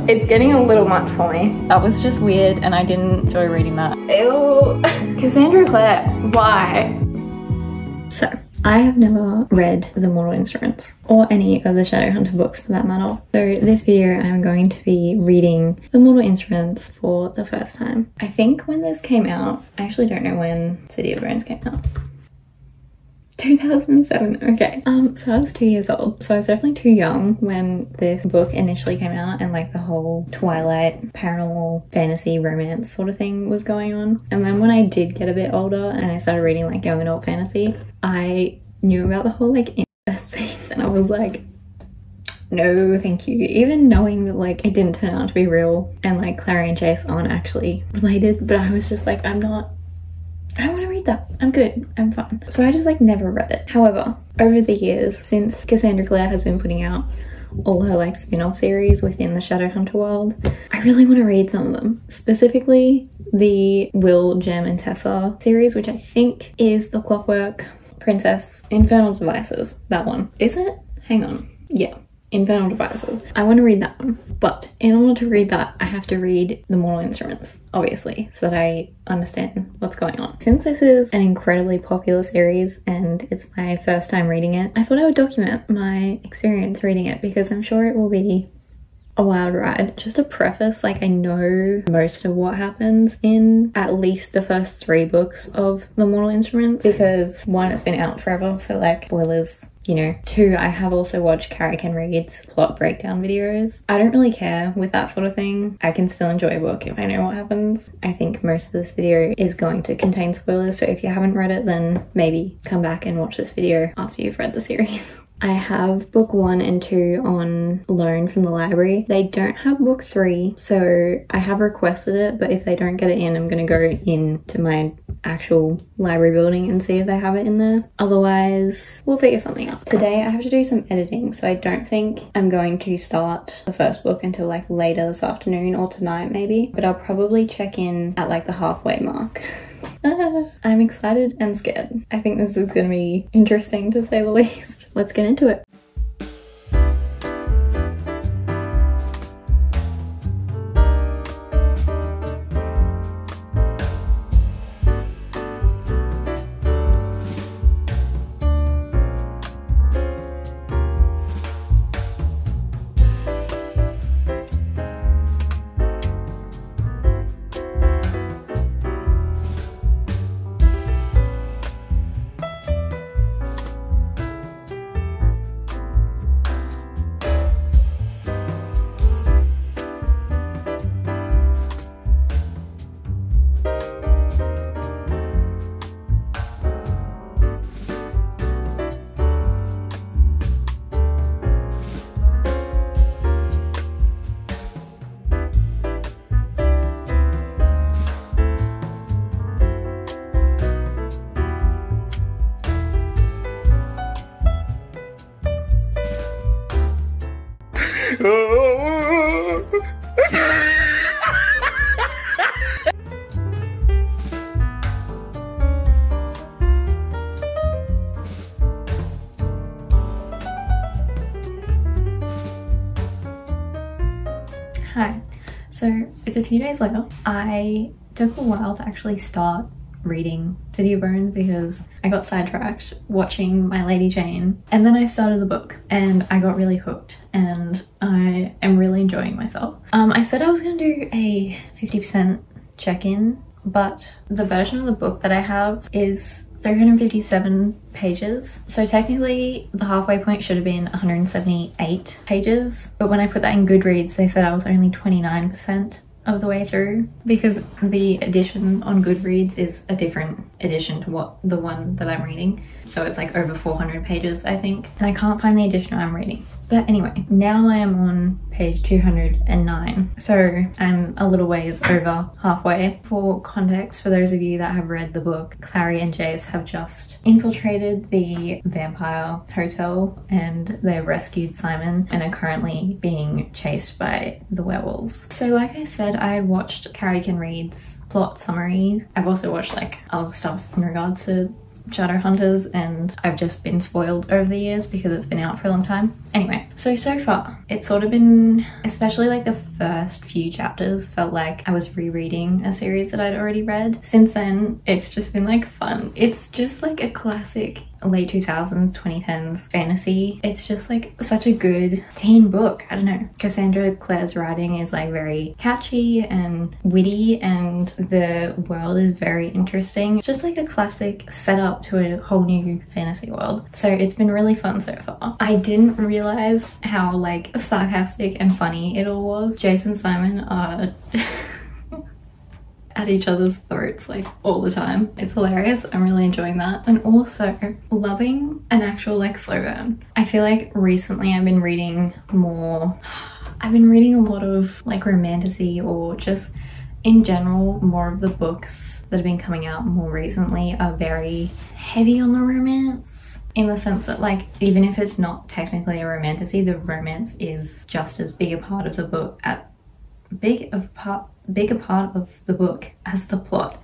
It's getting a little much for me. That was just weird and I didn't enjoy reading that. Ew. Cassandra Clare, why? So, I have never read The Mortal Instruments or any of the Shadowhunter books for that matter. So this video I'm going to be reading The Mortal Instruments for the first time. I think when this came out, I actually don't know when City of Bones came out. 2007, okay. So I was 2 years old, so I was definitely too young when this book initially came out and like the whole Twilight paranormal fantasy romance sort of thing was going on. And then when I did get a bit older and I started reading like young adult fantasy, I knew about the whole like incest thing and I was like, no thank you. Even knowing that like it didn't turn out to be real and like Clare and Chase aren't actually related, but I was just like, I don't want to read that. I'm good. I'm fine. So I just like never read it. However, over the years, since Cassandra Clare has been putting out all her like spin-off series within the Shadowhunter world, I really want to read some of them. Specifically the Will, Jem and Tessa series, which I think is the Clockwork Princess Infernal Devices. That one. Is it? Hang on. Yeah. Infernal Devices. I want to read that one, but in order to read that I have to read The Mortal Instruments, obviously, so that I understand what's going on. Since this is an incredibly popular series and it's my first time reading it, I thought I would document my experience reading it because I'm sure it will be a wild ride. Just to preface, like I know most of what happens in at least the first 3 books of The Mortal Instruments because 1, it's been out forever, so like spoilers, you know. 2, I have also watched Carrie Can Read's plot breakdown videos. I don't really care with that sort of thing. I can still enjoy a book if I know what happens. I think most of this video is going to contain spoilers, so if you haven't read it then maybe come back and watch this video after you've read the series. I have book 1 and 2 on loan from the library. They don't have book 3, so I have requested it, but if they don't get it in, I'm gonna go into my actual library building and see if they have it in there. Otherwise, we'll figure something out. Today I have to do some editing, so I don't think I'm going to start the first book until like later this afternoon or tonight maybe, but I'll probably check in at like the halfway mark. I'm excited and scared. I think this is gonna be interesting to say the least. Let's get into it. Hi, so it's a few days later. I took a while to actually start reading City of Bones because I got sidetracked watching My Lady Jane, and then I started the book and I got really hooked and I am really enjoying myself. I said I was going to do a 50% check-in, but the version of the book that I have is 357 pages, so technically the halfway point should have been 178 pages, but when I put that in Goodreads they said I was only 29% of the way through because the edition on Goodreads is a different edition to what the one that I'm reading, so it's like over 400 pages I think, and I can't find the edition I'm reading. But anyway, now I am on page 209, so I'm a little ways over halfway. For context, for those of you that have read the book, Clare and Jace have just infiltrated the vampire hotel and they've rescued Simon and are currently being chased by the werewolves. So like I said, I had watched Carrie Can Read's plot summaries. I've also watched like other stuff in regards to Shadowhunters, and I've just been spoiled over the years because it's been out for a long time. Anyway, so far it's sort of been, especially like the first few chapters, felt like I was rereading a series that I'd already read. Since then, it's just been like fun. It's just like a classic late 2000s, 2010s fantasy. It's just like such a good teen book. I don't know. Cassandra Clare's writing is like very catchy and witty, and the world is very interesting. It's just like a classic setup to a whole new fantasy world. So it's been really fun so far. I didn't realize how like sarcastic and funny it all was. Jace and Simon are at each other's throats like all the time. It's hilarious. I'm really enjoying that. And also loving an actual like slow burn. I feel like recently I've been reading more, I've been reading a lot of like romantasy, or just in general more of the books that have been coming out more recently are very heavy on the romance, in the sense that like even if it's not technically a romantasy, the romance is just as big a part of the book, bigger part of the book as the plot.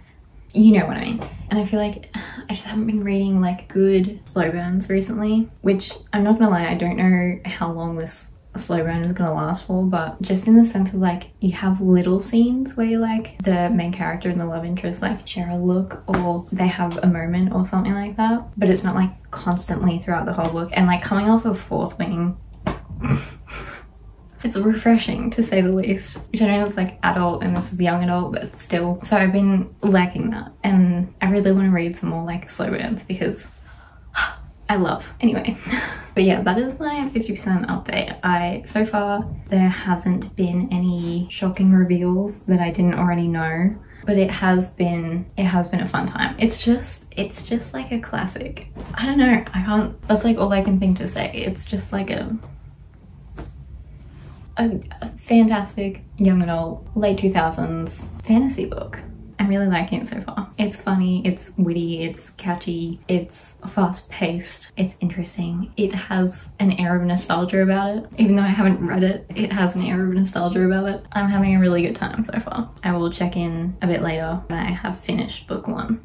You know what I mean. And I feel like I just haven't been reading like good slow burns recently, which I'm not gonna lie, I don't know how long this slow burn is gonna last for, but just in the sense of like you have little scenes where like the main character and the love interest like share a look, or they have a moment or something like that, but it's not like constantly throughout the whole book. And like coming off of Fourth Wing, it's refreshing to say the least, which I know it's like adult and this is young adult, but still. So I've been liking that, and I really want to read some more like slow burns because I love. Anyway, but yeah, that is my 50% update. So far there hasn't been any shocking reveals that I didn't already know, but it has been a fun time. It's just like a classic. I don't know, that's like all I can think to say. It's just like a fantastic young adult late 2000s fantasy book. I'm really liking it so far. It's funny, it's witty, it's catchy, it's fast-paced, it's interesting. It has an air of nostalgia about it. Even though I haven't read it, it has an air of nostalgia about it. I'm having a really good time so far. I will check in a bit later when I have finished book 1.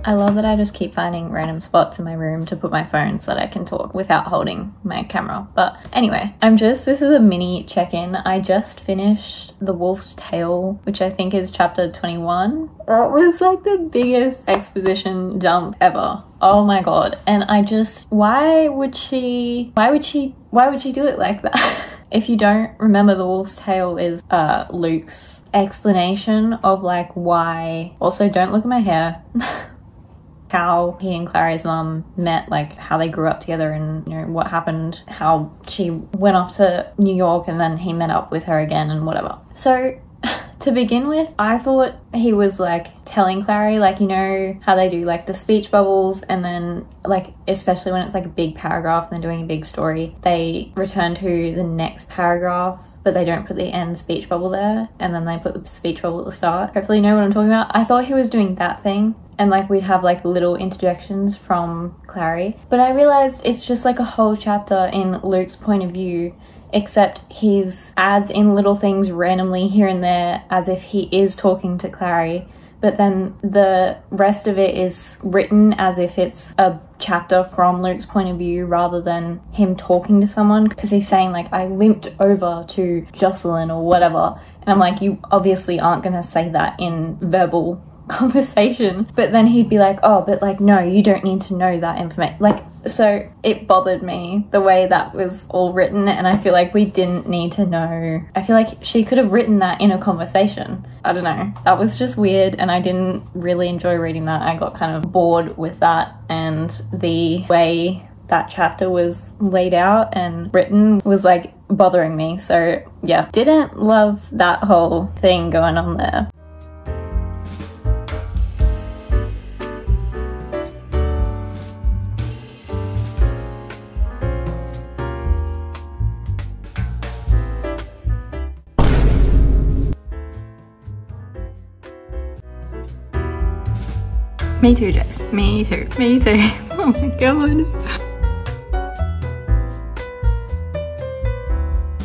I love that I just keep finding random spots in my room to put my phone so that I can talk without holding my camera. But anyway, this is a mini check-in. I just finished The Wolf's Tale, which I think is chapter 21. That was like the biggest exposition dump ever. Oh my god. And I just, why would she do it like that? If you don't remember, The Wolf's Tale is Luke's explanation of like why, also don't look at my hair, how he and Clary's mum met, like how they grew up together and you know what happened, how she went off to New York and then he met up with her again and whatever. So to begin with, I thought he was like telling Clary, like, you know how they do like the speech bubbles, and then like especially when it's like a big paragraph and they're doing a big story, they return to the next paragraph but they don't put the end speech bubble there, and then they put the speech bubble at the start. Hopefully you know what I'm talking about. I thought he was doing that thing, and like we'd have like little interjections from Clary, but I realized it's just like a whole chapter in Luke's point of view, except he's adds in little things randomly here and there as if he is talking to Clary, but then the rest of it is written as if it's a chapter from Luke's point of view rather than him talking to someone, because he's saying like, I limped over to Jocelyn or whatever, and I'm like, you obviously aren't gonna say that in verbal conversation. But then he'd be like, oh, but like no, you don't need to know that information. Like So it bothered me the way that was all written, and I feel like we didn't need to know. I feel like she could have written that in a conversation. I don't know. That was just weird, and I didn't really enjoy reading that. I got kind of bored with that, and the way that chapter was laid out and written was like bothering me. So yeah, didn't love that whole thing going on there. Me too, Jess. Me too. Me too. Oh my god.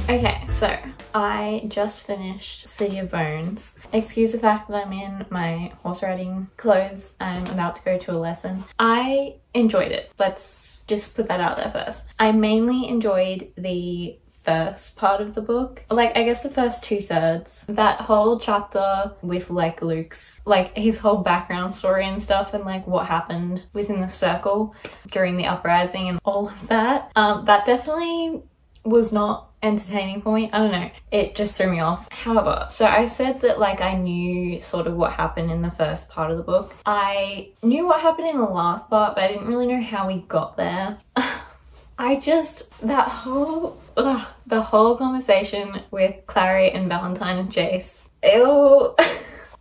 Okay, so I just finished City of Bones. Excuse the fact that I'm in my horse riding clothes. I'm about to go to a lesson. I enjoyed it. Let's just put that out there first. I mainly enjoyed the first part of the book, like I guess the first 2/3. That whole chapter with like Luke's, like his whole background story and stuff, and like what happened within the circle during the uprising and all of that, that definitely was not entertaining for me. I don't know, it just threw me off. However, so I said that like I knew sort of what happened in the first part of the book. I knew what happened in the last part, but I didn't really know how we got there. I just, that whole, the whole conversation with Clary and Valentine and Jace. Ew.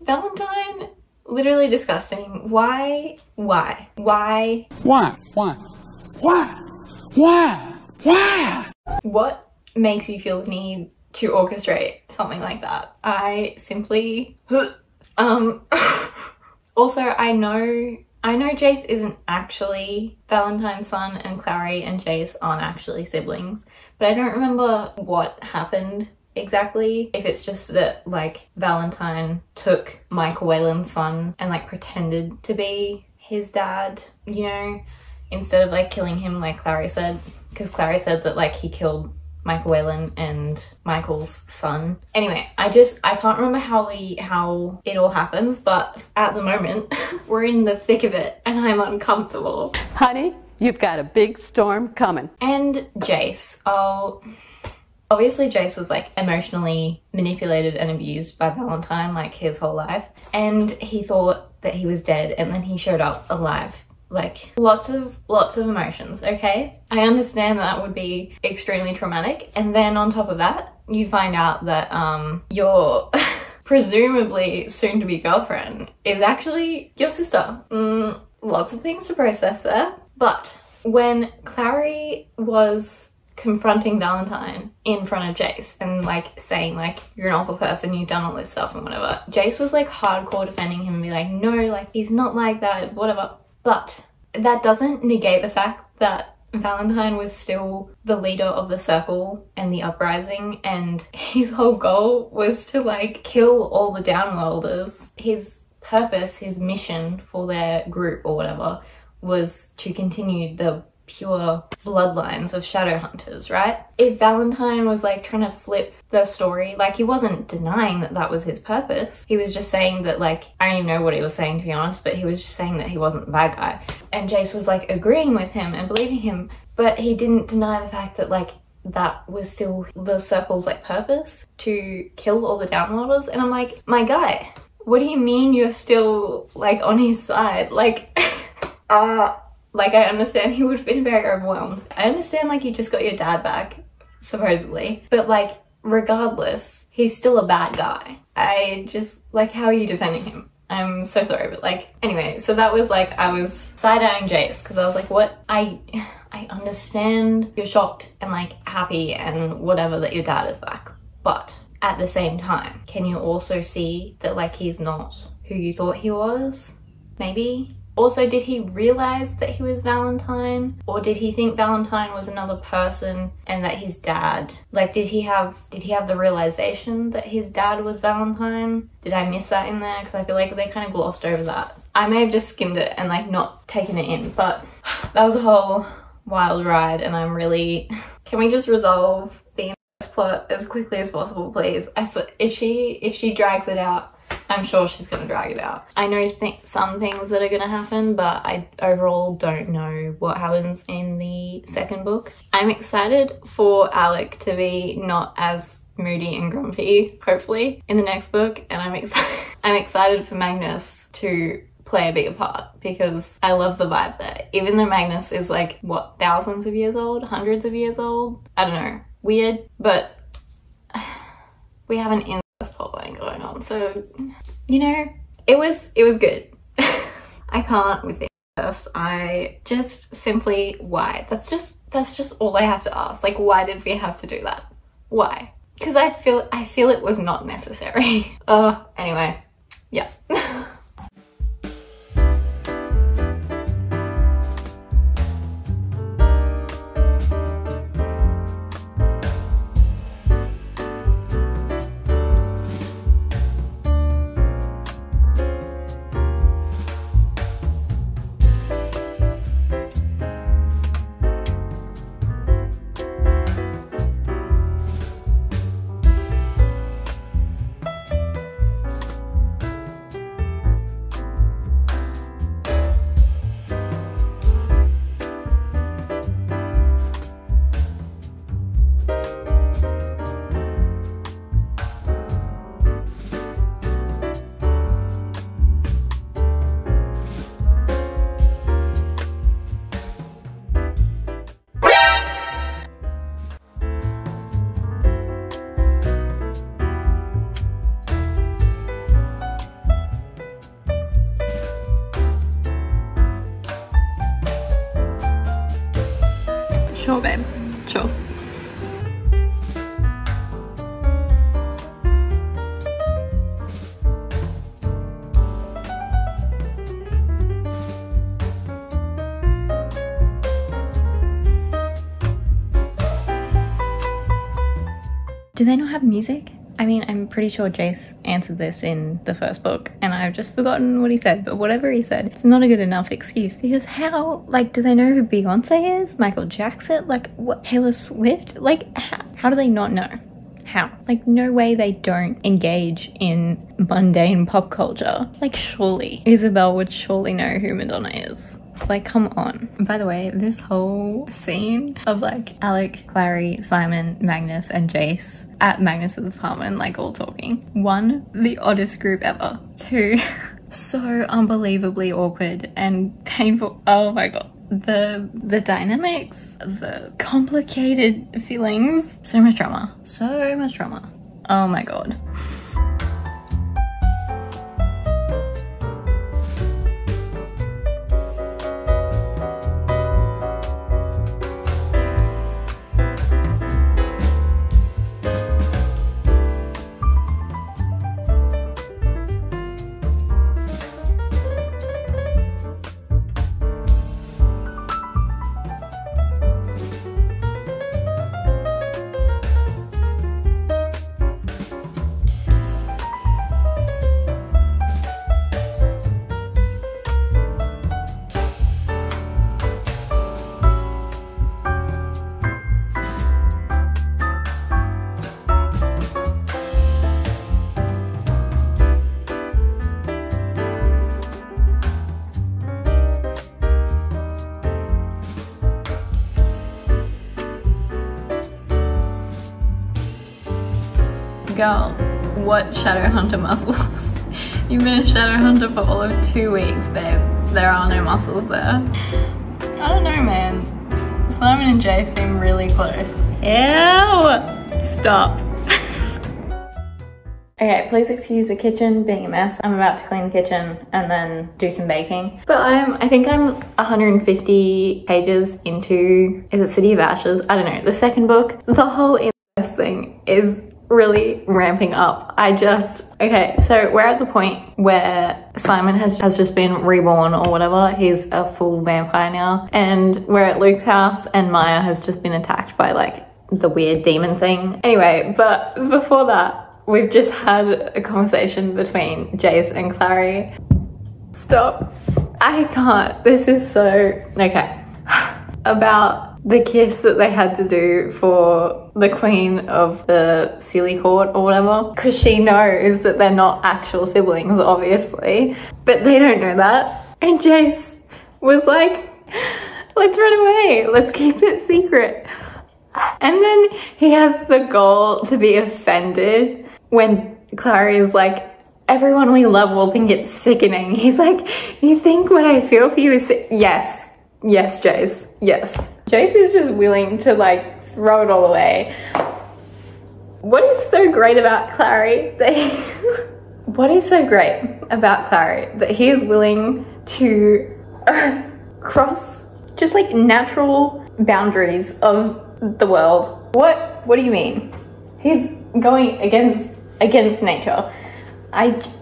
Valentine, literally disgusting. Why? What makes you feel the need to orchestrate something like that? I simply, also I know Jace isn't actually Valentine's son, and Clary and Jace aren't actually siblings, but I don't remember what happened exactly. If it's just that like Valentine took Michael Whalen's son and like pretended to be his dad, you know, instead of like killing him like Clary said, because Clary said that like he killed Michael Whalen and Michael's son. Anyway, I can't remember how it all happens, but at the moment we're in the thick of it and I'm uncomfortable. Honey, you've got a big storm coming. And Jace, obviously Jace was like emotionally manipulated and abused by Valentine like his whole life, and he thought that he was dead and then he showed up alive. Like lots of emotions, okay? I understand that would be extremely traumatic, and then on top of that you find out that your presumably soon-to-be girlfriend is actually your sister. Lots of things to process there. But when Clary was confronting Valentine in front of Jace and like saying like, you're an awful person, you've done all this stuff and whatever, Jace was like hardcore defending him and be like, no, like he's not like that, whatever. But that doesn't negate the fact that Valentine was still the leader of the circle and the uprising, and his whole goal was to like kill all the downworlders. His purpose, his mission for their group or whatever, was to continue the pure bloodlines of shadow hunters, right? If Valentine was like trying to flip the story, like he wasn't denying that that was his purpose. He was just saying that like, I don't even know what he was saying to be honest, but he was just saying that he wasn't the bad guy. And Jace was like agreeing with him and believing him, but he didn't deny the fact that like that was still the circle's like purpose, to kill all the downworlders. And I'm like, my guy, what do you mean you're still like on his side? Like, like I understand he would have been very overwhelmed. I understand like you just got your dad back, supposedly, but like regardless, he's still a bad guy. I just, like, how are you defending him? I'm so sorry, but like, anyway, so that was like, I was side-eyeing Jace because I was like, what? I understand you're shocked and like happy and whatever that your dad is back, but at the same time, can you also see that like he's not who you thought he was? Maybe? Also, did he realize that he was Valentine? Or did he think Valentine was another person and that his dad, like did he have the realization that his dad was Valentine? Did I miss that in there? Because I feel like they kind of glossed over that. I may have just skimmed it and like not taken it in, but that was a whole wild ride and I'm really... Can we just resolve the plot as quickly as possible, please? If she drags it out I'm sure she's gonna drag it out. I know some things that are gonna happen, but I overall don't know what happens in the second book. I'm excited for Alec to be not as moody and grumpy, hopefully, in the next book, and I'm excited for Magnus to play a bigger part because I love the vibe there. Even though Magnus is like, what, thousands of years old, hundreds of years old? I don't know, weird, but we have an incest plotline going on, so you know, it was good. I can't with the incest. I just simply, why? That's just all I have to ask. Like, why did we have to do that? Why? Because I feel it was not necessary. Anyway, yeah. Sure, babe. Sure. Do they not have music? I mean, I'm pretty sure Jace answered this in the first book and I've just forgotten what he said, but whatever he said, it's not a good enough excuse because how, like, do they know who Beyonce is? Michael Jackson? Like, what, Taylor Swift? Like, how do they not know? How? Like, no way they don't engage in mundane pop culture. Like, surely, Isabel would surely know who Madonna is. Like, come on. By the way, this whole scene of like Alec, Clary, Simon, Magnus and Jace at Magnus's apartment, like all talking. 1, the oddest group ever. 2, so unbelievably awkward and painful. Oh my god. The dynamics, the complicated feelings. So much drama. So much drama. Oh my god. Girl, what Shadowhunter muscles? You've been a Shadowhunter for all of 2 weeks, babe. There are no muscles there. I don't know, man. Simon and Jay seem really close. Ew! Stop. Okay, please excuse the kitchen being a mess. I'm about to clean the kitchen and then do some baking. But I think I'm 150 pages into, is it City of Ashes? I don't know, the second book. The whole incest thing is really ramping up. Okay, so we're at the point where Simon has just been reborn or whatever. He's a full vampire now. And we're at Luke's house and Maya has just been attacked by like the weird demon thing. Anyway, but before that, we've just had a conversation between Jace and Clary. Stop. I can't. This is so... Okay. about the kiss that they had to do for the queen of the silly court or whatever, because she knows that they're not actual siblings, obviously, but they don't know that. And Jace was like, let's run away, let's keep it secret. And then he has the goal to be offended when Clare is like, everyone we love will think it's sickening. He's like, you think what I feel for you is yes. Yes, Jace, yes. Jace is just willing to like throw it all away. What is so great about Clary that he what is so great about Clary that he is willing to cross just like natural boundaries of the world? What do you mean? He's going against nature.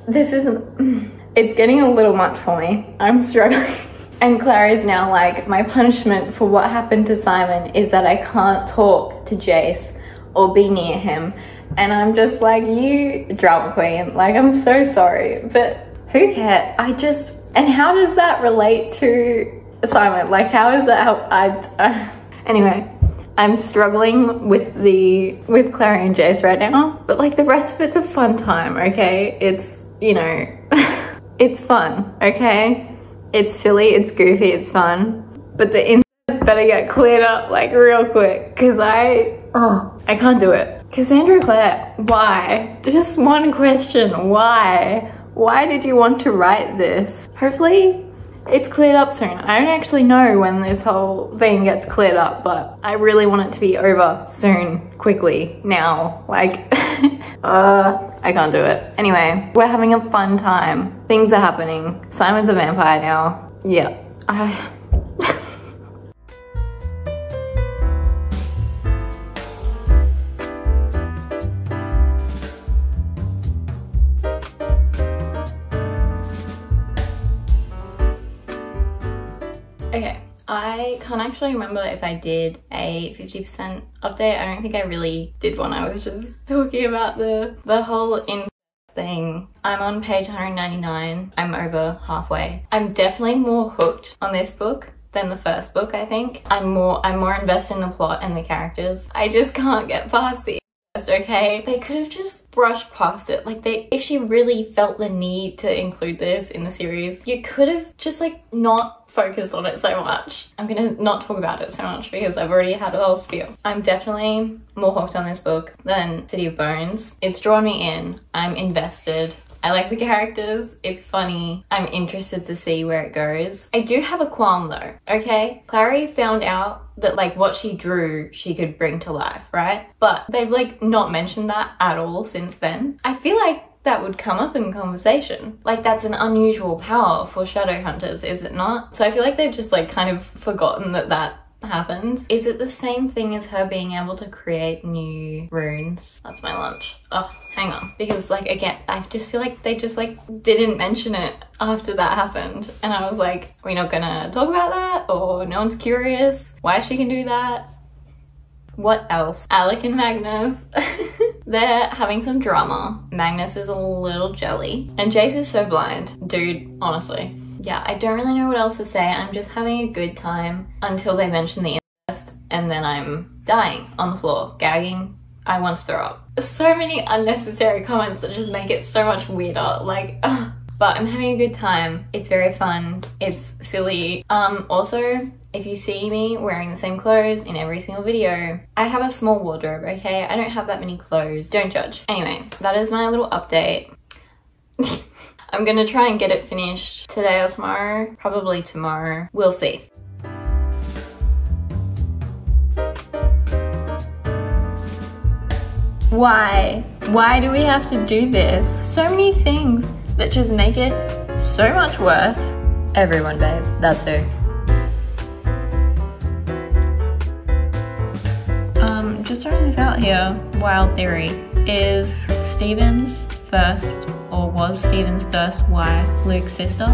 This isn't, it's getting a little much for me. I'm struggling. And Clare is now like, my punishment for what happened to Simon is that I can't talk to Jace or be near him. And I'm just like, you drama queen, like, I'm so sorry, but who cares? And how does that relate to Simon? Like, how is that anyway, I'm struggling with Clare and Jace right now, but like the rest of it's a fun time, okay? It's, you know, it's fun, okay? It's silly, it's goofy, it's fun, but the incest better get cleared up like real quick, because I can't do it. Cassandra Clare, why? Just one question, why? Why did you want to write this? Hopefully it's cleared up soon. I don't actually know when this whole thing gets cleared up, but I really want it to be over soon, quickly, now. Like, I can't do it. Anyway, we're having a fun time. Things are happening. Simon's a vampire now. Yeah. Okay, I can't actually remember if I did a 50% update. I don't think I really did one. I was just talking about the whole incest thing. I'm on page 199. I'm over halfway. I'm definitely more hooked on this book than the first book, I think. I'm more invested in the plot and the characters. I just can't get past the incest, okay? They could have just brushed past it. Like, if she really felt the need to include this in the series, you could have just like not focused on it so much. I'm gonna not talk about it so much because I've already had a whole spiel. I'm definitely more hooked on this book than City of Bones. It's drawn me in. I'm invested. I like the characters. It's funny. I'm interested to see where it goes. I do have a qualm though, okay? Clary found out that like what she drew she could bring to life, right? But they've like not mentioned that at all since then. I feel like that would come up in conversation. Like, that's an unusual power for shadow hunters, is it not? So I feel like they've just like kind of forgotten that happened. Is it the same thing as her being able to create new runes? That's my lunch. Oh, hang on. Because like, again, I just feel like they just like didn't mention it after that happened. And I was like, we're not gonna talk about that? Or no one's curious why she can do that? What else? Alec and Magnus. They're having some drama. Magnus is a little jelly. And Jace is so blind. Dude, honestly. Yeah, I don't really know what else to say. I'm just having a good time until they mention the incest. And then I'm dying on the floor, gagging. I want to throw up. So many unnecessary comments that just make it so much weirder. Like, ugh. But I'm having a good time. It's very fun. It's silly. Also, if you see me wearing the same clothes in every single video, I have a small wardrobe, okay? I don't have that many clothes. Don't judge. Anyway, that is my little update. I'm gonna try and get it finished today or tomorrow. Probably tomorrow. We'll see. Why? Why do we have to do this? So many things that just make it so much worse. Everyone, babe. That's who. Just throwing this out here, wild theory, is Stephen's first, or was Stephen's first wife Luke's sister?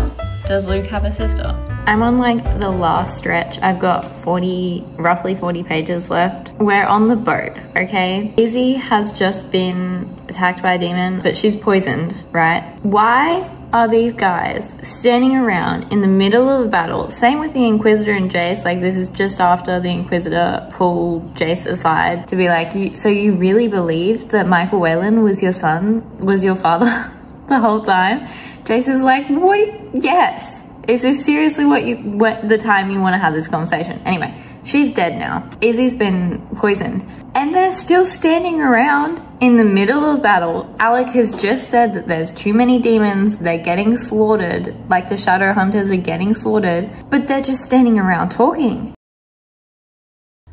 Does Luke have a sister? I'm on like the last stretch. I've got roughly 40 pages left. We're on the boat, okay? Izzy has just been attacked by a demon, but she's poisoned, right? Why are these guys standing around in the middle of a battle? Same with the Inquisitor and Jace. Like, this is just after the Inquisitor pulled Jace aside to be like, so you really believed that Michael Whalen was your son, was your father the whole time? Jace is like, what? Yes. Is this seriously what the time you want to have this conversation? Anyway, she's dead now. Izzy's been poisoned. And they're still standing around in the middle of battle. Alec has just said that there's too many demons. They're getting slaughtered. Like, the Shadow Hunters are getting slaughtered. But they're just standing around talking.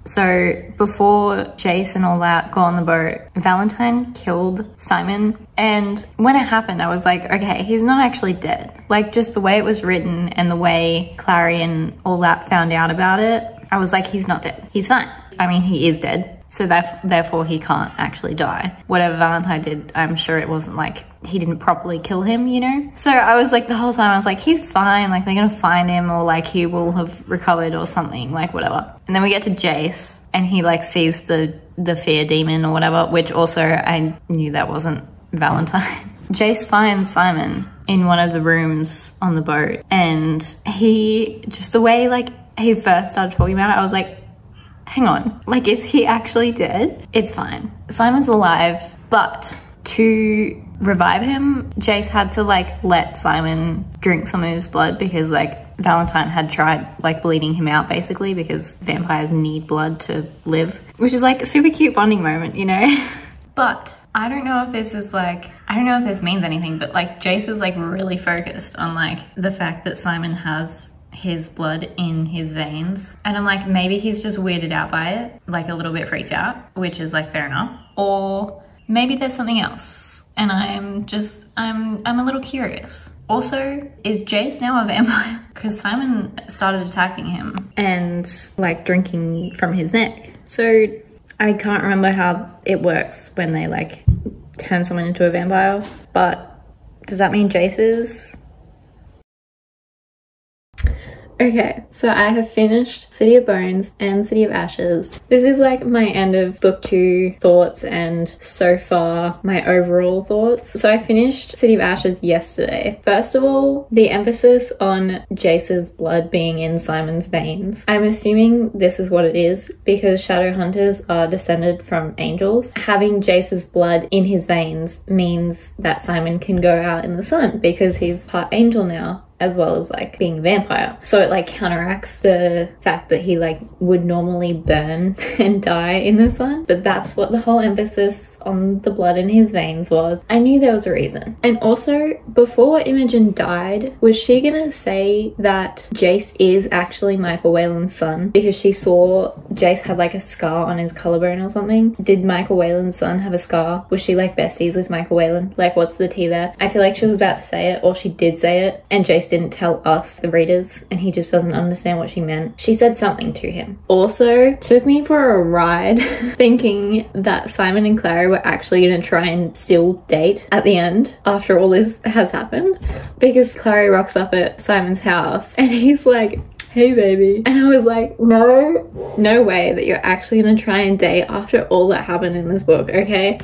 So before Jace and all that got on the boat, Valentine killed Simon. And when it happened, I was like, okay, he's not actually dead. Like, just the way it was written and the way Clare and all that found out about it, I was like, he's not dead. He's fine. I mean, he is dead. So therefore he can't actually die. Whatever Valentine did, I'm sure it wasn't like he didn't properly kill him, you know? So I was like, the whole time I was like, he's fine. Like, they're gonna find him, or like he will have recovered or something, like whatever. And then we get to Jace and he like sees the fear demon or whatever, which also I knew that wasn't Valentine. Jace finds Simon in one of the rooms on the boat, and he, just the way like he first started talking about it, I was like, hang on, like, is he actually dead? It's fine. Simon's alive, but to revive him, Jace had to like let Simon drink some of his blood, because like Valentine had tried like bleeding him out basically, because vampires need blood to live, which is like a super cute bonding moment, you know? But I don't know if this is like, I don't know if this means anything, but like Jace is like really focused on like the fact that Simon has his blood in his veins, and I'm like, maybe he's just weirded out by it, like a little bit freaked out, which is like fair enough, or maybe there's something else and I'm a little curious. Also, is Jace now a vampire? Because Simon started attacking him and like drinking from his neck, so I can't remember how it works when they like turn someone into a vampire, but does that mean Jace is? Okay, so I have finished City of Bones and City of Ashes. This is like my end of book 2 thoughts and so far my overall thoughts. So I finished City of Ashes yesterday. First of all, the emphasis on Jace's blood being in Simon's veins. I'm assuming this is what it is because Shadow Hunters are descended from angels. Having Jace's blood in his veins means that Simon can go out in the sun because he's part angel now, as well as like being a vampire. So it like counteracts the fact that he like would normally burn and die in the sun. But that's what the whole emphasis on the blood in his veins was. I knew there was a reason. And also, before Imogen died, was she gonna say that Jace is actually Michael Whalen's son? Because she saw Jace had like a scar on his collarbone or something. Did Michael Whalen's son have a scar? Was she like besties with Michael Whalen? Like, what's the tea there? I feel like she was about to say it, or she did say it, and Jace didn't tell us, the readers, and he just doesn't understand what she meant. She said something to him. Also, took me for a ride thinking that Simon and Clare were actually going to try and still date at the end after all this has happened, because Clare rocks up at Simon's house and he's like, hey baby, and I was like, no way that you're actually gonna try and date after all that happened in this book, okay?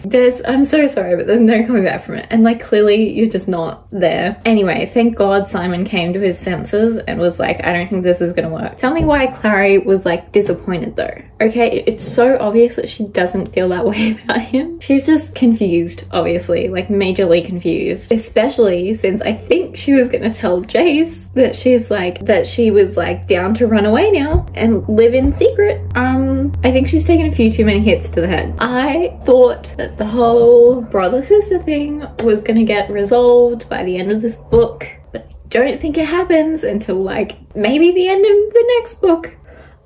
I'm so sorry, but there's no coming back from it, and like clearly you're just not there. Anyway, thank God Simon came to his senses and was like, I don't think this is gonna work. Tell me why Clary was like disappointed though, okay? It's so obvious that she doesn't feel that way about him. She's just confused, obviously, like majorly confused, especially since I think she was gonna tell Jace that she was like down to run away now and live in secret. I think she's taken a few too many hits to the head. I thought that the whole brother-sister thing was gonna get resolved by the end of this book, but I don't think it happens until like maybe the end of the next book.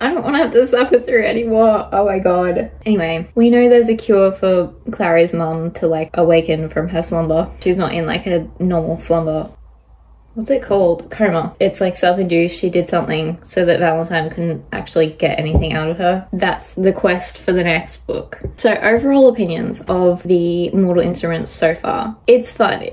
I don't want to have to suffer through it anymore. Oh my god. Anyway, we know there's a cure for Clary's mum to like awaken from her slumber. She's not in like a normal slumber. What's it called? Coma. It's like self-induced. She did something so that Valentine couldn't actually get anything out of her. That's the quest for the next book. So overall opinions of the Mortal Instruments so far. It's fun.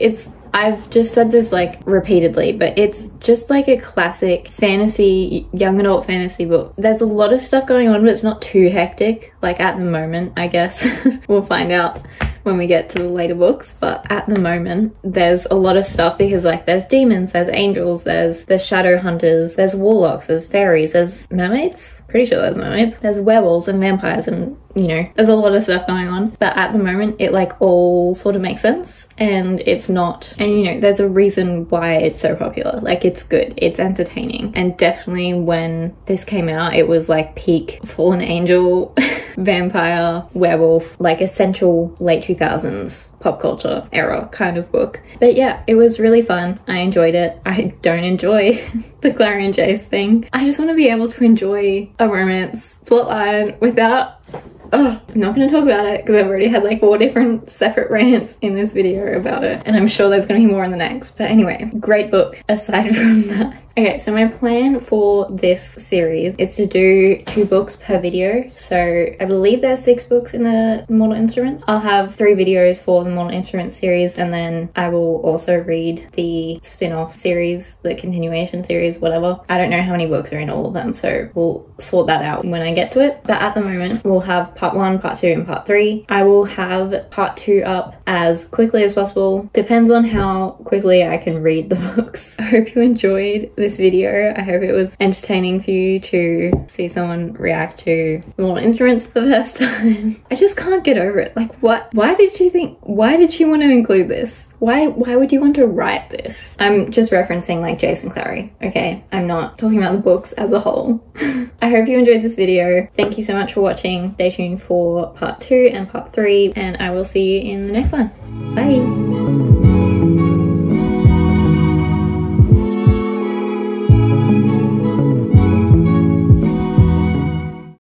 I've just said this like repeatedly, but it's just like a classic fantasy, young adult fantasy book. There's a lot of stuff going on, but it's not too hectic, like at the moment, I guess. We'll find out when we get to the later books, but at the moment there's a lot of stuff because like there's demons, there's angels, there's shadow hunters, there's warlocks, there's fairies, there's mermaids. Pretty sure there's mermaids. There's werewolves and vampires and, you know, there's a lot of stuff going on. But at the moment, it like all sort of makes sense and it's not. And, you know, there's a reason why it's so popular. Like, it's good. It's entertaining. And definitely when this came out, it was like peak fallen angel, vampire, werewolf, like essential late 2000s pop culture era kind of book. But yeah, it was really fun. I enjoyed it. I don't enjoy the Clare and Jace thing. I just want to be able to enjoy a romance plotline without... Oh, I'm not going to talk about it because I've already had like 4 different separate rants in this video about it, and I'm sure there's going to be more in the next. But anyway, great book aside from that. Okay, so my plan for this series is to do 2 books per video. So I believe there's 6 books in the Mortal Instruments. I'll have 3 videos for the Mortal Instruments series, and then I will also read the spin-off series, the continuation series, whatever. I don't know how many books are in all of them, so we'll sort that out when I get to it. But at the moment, we'll have part 1, part 2, and part 3. I will have part 2 up as quickly as possible. Depends on how quickly I can read the books. I hope you enjoyed this video. I hope it was entertaining for you to see someone react to the Mortal Instruments for the first time. I just can't get over it. Like, what? Why did she want to include this? Why would you want to write this? I'm just referencing like Jace and Clare, okay? I'm not talking about the books as a whole. I hope you enjoyed this video. Thank you so much for watching. Stay tuned for part 2 and part 3, and I will see you in the next one. Bye!